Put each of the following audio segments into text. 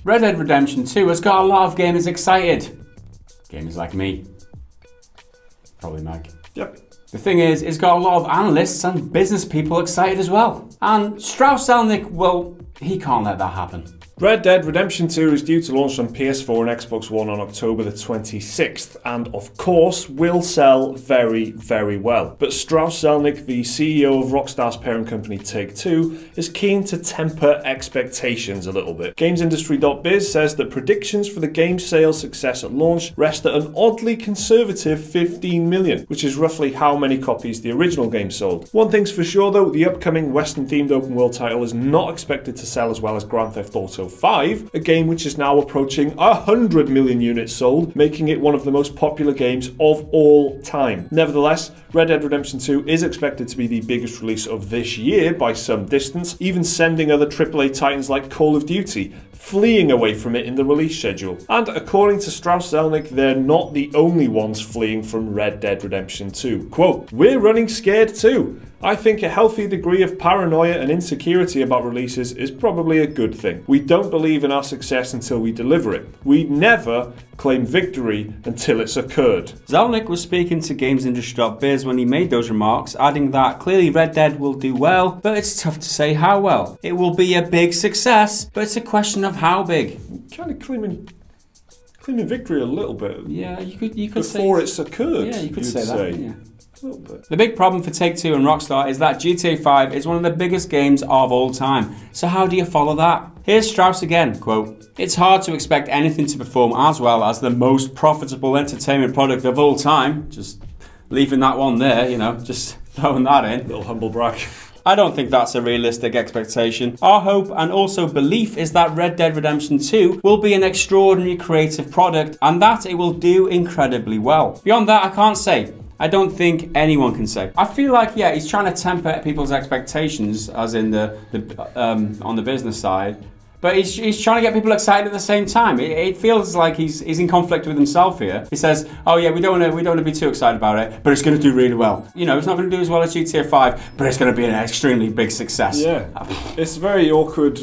Red Dead Redemption 2 has got a lot of gamers excited. Gamers like me. Probably Mike. Yep. The thing is, it's got a lot of analysts and business people excited as well. And Strauss Zelnick, well, he can't let that happen. Red Dead Redemption 2 is due to launch on PS4 and Xbox One on October the 26th, and of course will sell very, very well. But Strauss Zelnick, the CEO of Rockstar's parent company Take-Two, is keen to temper expectations a little bit. GamesIndustry.biz says that predictions for the game's sales success at launch rest at an oddly conservative 15 million, which is roughly how many copies the original game sold. One thing's for sure though, the upcoming Western-themed open world title is not expected to sell as well as Grand Theft Auto 5, a game which is now approaching 100 million units sold, making it one of the most popular games of all time. Nevertheless, Red Dead Redemption 2 is expected to be the biggest release of this year by some distance, even sending other AAA titans like Call of Duty fleeing away from it in the release schedule. And according to Strauss Zelnick, they're not the only ones fleeing from Red Dead Redemption 2. Quote, "We're running scared too. I think a healthy degree of paranoia and insecurity about releases is probably a good thing. We don't believe in our success until we deliver it. We never claim victory until it's occurred." Zelnick was speaking to GamesIndustry.biz when he made those remarks, adding that clearly Red Dead will do well, but it's tough to say how well. It will be a big success, but it's a question of how big. Kind of claiming victory a little bit. Yeah, you could say before it's occurred. Yeah, you could say that. Yeah. A little bit. The big problem for Take-Two and Rockstar is that GTA 5 is one of the biggest games of all time. So how do you follow that? Here's Strauss again, quote, "It's hard to expect anything to perform as well as the most profitable entertainment product of all time." Just leaving that one there, you know, just throwing that in. Little humble brag. I don't think that's a realistic expectation. Our hope and also belief is that Red Dead Redemption 2 will be an extraordinary creative product and that it will do incredibly well. Beyond that, I can't say. I don't think anyone can say. I feel like, yeah, he's trying to temper people's expectations, as in on the business side. But he's trying to get people excited at the same time. It feels like he's in conflict with himself here. He says, "Oh yeah, we don't want to be too excited about it, but it's going to do really well. You know, it's not going to do as well as GTA 5, but it's going to be an extremely big success." Yeah, it's a very awkward,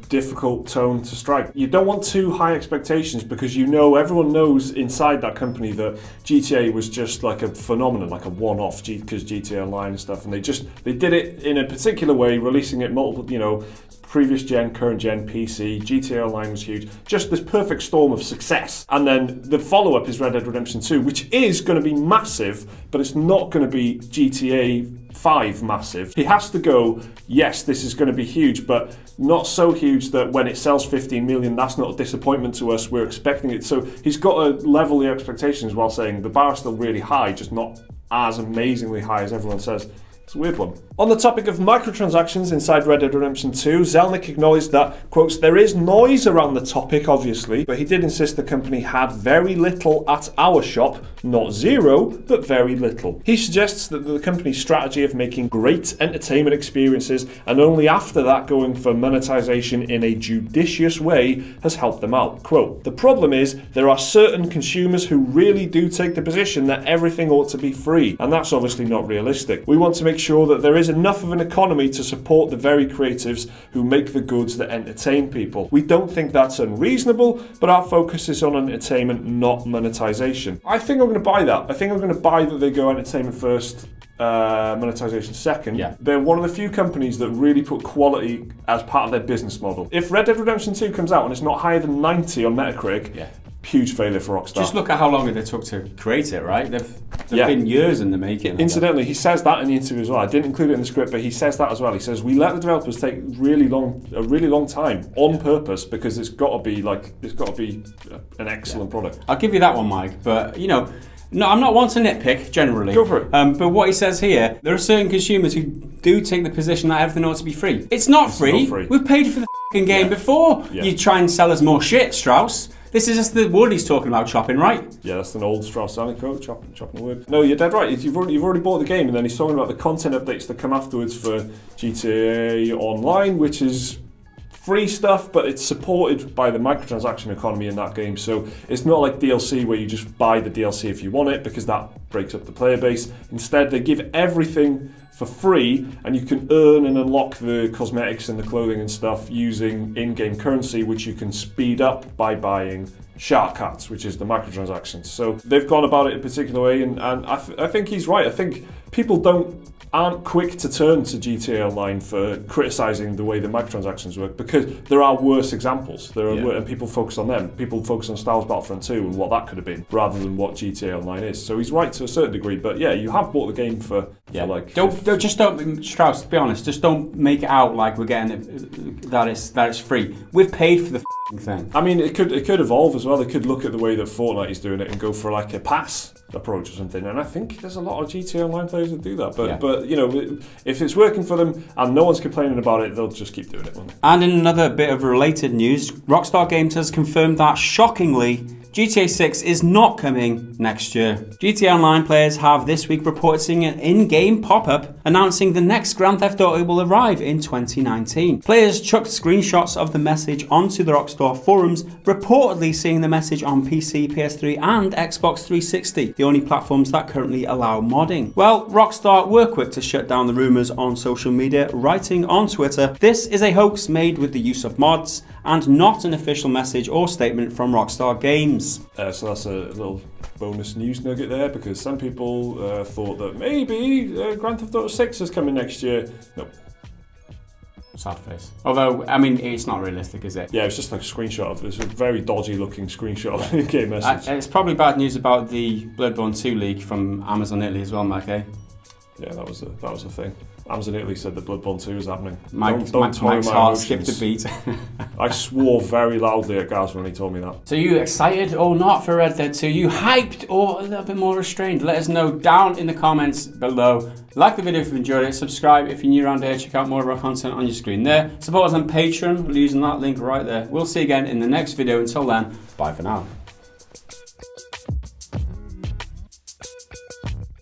difficult tone to strike. You don't want too high expectations because you know everyone knows inside that company that GTA was just like a phenomenon, like a one-off, because GTA Online and stuff, and they did it in a particular way, releasing it multiple, you know. Previous gen, current gen, PC, GTA Online was huge. Just this perfect storm of success. And then the follow-up is Red Dead Redemption 2, which is going to be massive, but it's not going to be GTA 5 massive. He has to go, yes, this is going to be huge, but not so huge that when it sells 15 million, that's not a disappointment to us. We're expecting it. So he's got to level the expectations while saying the bar is still really high, just not as amazingly high as everyone says. It's a weird one. On the topic of microtransactions inside Red Dead Redemption 2, Zelnick acknowledged that, quotes, "There is noise around the topic, obviously, but he did insist the company had very little at our shop, not zero, but very little." He suggests that the company's strategy of making great entertainment experiences and only after that going for monetization in a judicious way has helped them out. Quote, "The problem is there are certain consumers who really do take the position that everything ought to be free, and that's obviously not realistic. We want to make sure that there is enough of an economy to support the very creatives who make the goods that entertain people. We don't think that's unreasonable, but our focus is on entertainment, not monetization." I think I'm going to buy that. I think I'm going to buy that they go entertainment first, monetization second. Yeah. They're one of the few companies that really put quality as part of their business model. If Red Dead Redemption 2 comes out and it's not higher than 90 on Metacritic, yeah. Huge failure for Rockstar. Just look at how long it took to create it, right? They've been years in the making. Incidentally, he says that in the interview as well. I didn't include it in the script, but he says that as well. He says we let the developers take a really long time on purpose because it's got to be an excellent product. I'll give you that one, Mike. But you know, no, I'm not one to nitpick generally. Go for it. But what he says here, there are certain consumers who do take the position that everything ought to be free. It's not free. We've paid for the f***ing game before. Yeah. You try and sell us more shit, Strauss. This is just the wood he's talking about chopping, right? Yeah, that's an old Strauss Zelnick quote, chopping the wood. No, you're dead right. You've already bought the game, and then he's talking about the content updates that come afterwards for GTA Online, which is free stuff, but it's supported by the microtransaction economy in that game. So it's not like DLC where you just buy the DLC if you want it, because that breaks up the player base. Instead, they give everything for free, and you can earn and unlock the cosmetics and the clothing and stuff using in-game currency, which you can speed up by buying shark cards, which is the microtransactions. So they've gone about it a particular way, and I think he's right. I think people aren't quick to turn to GTA Online for criticising the way the microtransactions work, because there are worse examples. And people focus on them. People focus on Star Wars Battlefront 2 and what that could have been, rather than what GTA Online is. So he's right to a certain degree, but yeah, you have bought the game for like... Don't, Strauss, to be honest, just don't make it out like we're getting it, that it's free. We've paid for the thing. I mean, it could evolve as well. They could look at the way that Fortnite is doing it and go for like a pass approach or something, and I think there's a lot of GTA Online players that do that, but you know, if it's working for them and no one's complaining about it, they'll just keep doing it, won't they? And in another bit of related news, Rockstar Games has confirmed that, shockingly, GTA 6 is not coming next year. GTA Online players have this week reported seeing an in-game pop-up announcing the next Grand Theft Auto will arrive in 2019. Players chucked screenshots of the message onto the Rockstar forums, reportedly seeing the message on PC, PS3 and Xbox 360, the only platforms that currently allow modding. Well, Rockstar were quick to shut down the rumours on social media, writing on Twitter, "This is a hoax made with the use of mods and not an official message or statement from Rockstar Games." So that's a little bonus news nugget there, because some people thought that maybe Grand Theft Auto 6 is coming next year. Nope. Sad face. Although, I mean, it's not realistic, is it? Yeah, it's just like a screenshot of it's a very dodgy looking screenshot of a game message. It's probably bad news about the Bloodborne 2 leak from Amazon Italy as well, Mike, eh? Yeah, that was a thing. Amazon Italy said that Bloodborne 2 is happening. Mike's heart skipped a beat. I swore very loudly at Gareth when he told me that. So you excited or not for Red Dead 2? You hyped or a little bit more restrained? Let us know down in the comments below. Like the video if you enjoyed it. Subscribe if you're new around here. Check out more of our content on your screen there. Support us on Patreon using that link right there. We'll see you again in the next video. Until then, bye for now.